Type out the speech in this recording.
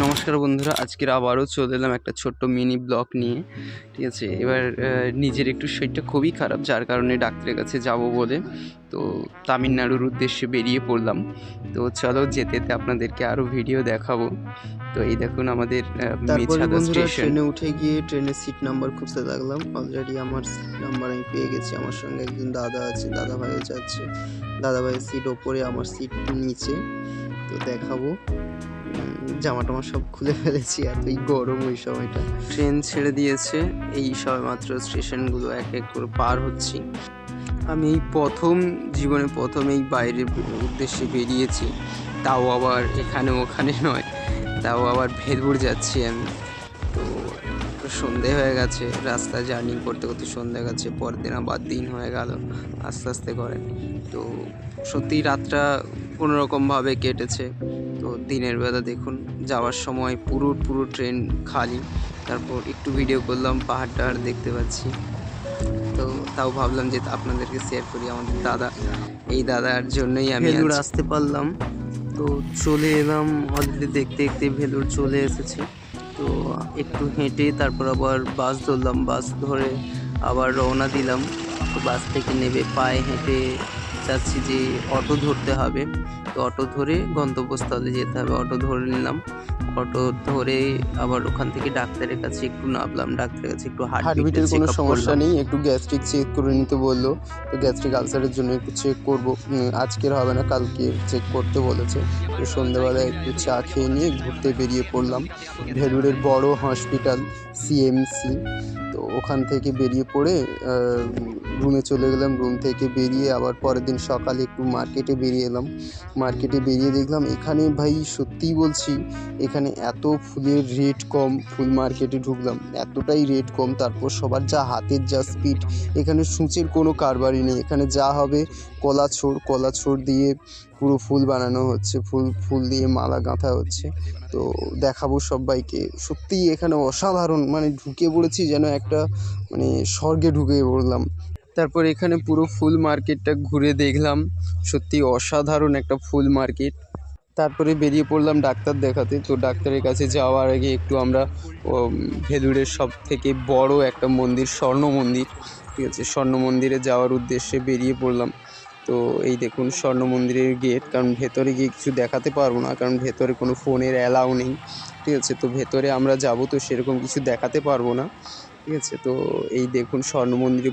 নমস্কার বন্ধুরা, আজকের আবারও চলে এলাম একটা ছোট্ট মিনি ব্লগ নিয়ে। ঠিক আছে, এবার নিজের একটু শরীরটা খুবই খারাপ, যার কারণে ডাক্তারের কাছে যাব বলে তো তামিলনাড়ুর উদ্দেশ্যে বেরিয়ে পড়লাম। তো চলো, যেতে যেতে আপনাদেরকে আরও ভিডিও দেখাবো। তো এই দেখুন আমাদের মেছাদা স্টেশন। ট্রেনে উঠে গিয়ে ট্রেনের সিট নাম্বার খুঁজতে লাগলাম। অলরেডি আমার সিট নাম্বার আমি পেয়ে গেছি। আমার সঙ্গে একজন দাদা আছে, দাদা ভাইও যাচ্ছে। দাদা ভাইয়ের সিট ওপরে, আমার সিট নিচে। তো দেখাবো। জামা টামা সব খুলে ফেলেছি, এতই গরম ওই সময়টা। ট্রেন ছেড়ে দিয়েছে, এই সবে মাত্র স্টেশনগুলো এক এক করে পার হচ্ছি। আমি এই জীবনে প্রথম এই বাইরের উদ্দেশ্যে বেরিয়েছি, তাও আবার এখানে ওখানে নয়, তাও আবার ভেলপুর যাচ্ছি আমি। তো সন্ধে হয়ে গেছে, রাস্তা জার্নি করতে করতে সন্ধে গেছে, পরের দিন আবার দিন হয়ে গেল আস্তে আস্তে করে। তো সত্যিই রাতটা কোনোরকমভাবে কেটেছে। তো দিনের বেলা দেখুন, যাওয়ার সময় পুরো ট্রেন খালি। তারপর একটু ভিডিও করলাম, পাহাড় টাহাড় দেখতে পাচ্ছি। তো তাও ভাবলাম যে আপনাদেরকে শেয়ার করি। আমাদের দাদা, এই দাদার জন্যই আমি ভেলুর আসতে পারলাম। তো চলে এলাম অলরেডি, দেখতে দেখতে ভেলুর চলে এসেছি। তো একটু হেঁটে তারপর আবার বাস ধরলাম, বাস ধরে আবার রওনা দিলাম। তো বাস থেকে নেমে পায়ে হেঁটে যাচ্ছি যে অটো ধরতে হবে। তো অটো ধরে গন্তব্যস্থলে যেতে হবে, অটো ধরে নিলাম। অটো ধরে আবার ওখান থেকে ডাক্তারের কাছে একটু নামলাম, ডাক্তারের কাছে একটু হার্টবিটের কোনো সমস্যা নেই, একটু গ্যাস্ট্রিক চেক করে নিতে বললো। তো গ্যাস্ট্রিক আলসারের জন্য একটু চেক করবো, আজকের হবে না, কালকে চেক করতে বলেছে। তো সন্ধ্যাবেলায় একটু চা খেয়ে নিয়ে ঘুরতে বেরিয়ে পড়লাম ভেলুরের বড় হসপিটাল সিএমসি। তো ওখান থেকে বেরিয়ে পড়ে রুমে চলে গেলাম। রুম থেকে বেরিয়ে আবার পরের দিন সকালে একটু মার্কেটে বেরিয়ে এলাম। মার্কেটে বেরিয়ে দেখলাম এখানে, ভাই সত্যিই বলছি, এখানে এত ফুলের রেট কম। ফুল মার্কেটে ঢুকলাম, এতটাই রেট কম। তারপর সবার যা হাতের যা স্পিড, এখানে সূচের কোনো কারবারই নেই। এখানে যা হবে কলাছোড় দিয়ে পুরো ফুল বানানো হচ্ছে, ফুল দিয়ে মালা গাঁথা হচ্ছে। তো দেখাবো সবাইকে। সত্যিই এখানে অসাধারণ, মানে ঢুকে পড়েছি যেন একটা স্বর্গে ঢুকে পড়লাম। তারপর এখানে পুরো ফুল মার্কেটটা ঘুরে দেখলাম, সত্যি অসাধারণ একটা ফুল মার্কেট। তারপরে বেরিয়ে পড়লাম ডাক্তার দেখাতে। তো ডাক্তারের কাছে যাওয়ার আগে একটু আমরা ভেলুরের সব থেকে বড় একটা মন্দির, স্বর্ণ মন্দির, ঠিক আছে, স্বর্ণ মন্দিরে যাওয়ার উদ্দেশ্যে বেরিয়ে পড়লাম। তো এই দেখুন স্বর্ণ মন্দিরের গেট, কারণ ভেতরে গিয়ে কিছু দেখাতে পারবো না, কারণ ভেতরে কোনো ফোনের অ্যালাউ নেই। ঠিক আছে, তো ভেতরে আমরা যাব, তো সেরকম কিছু দেখাতে পারবো না। ঠিক আছে, তো এই দেখুন স্বর্ণ মন্দিরে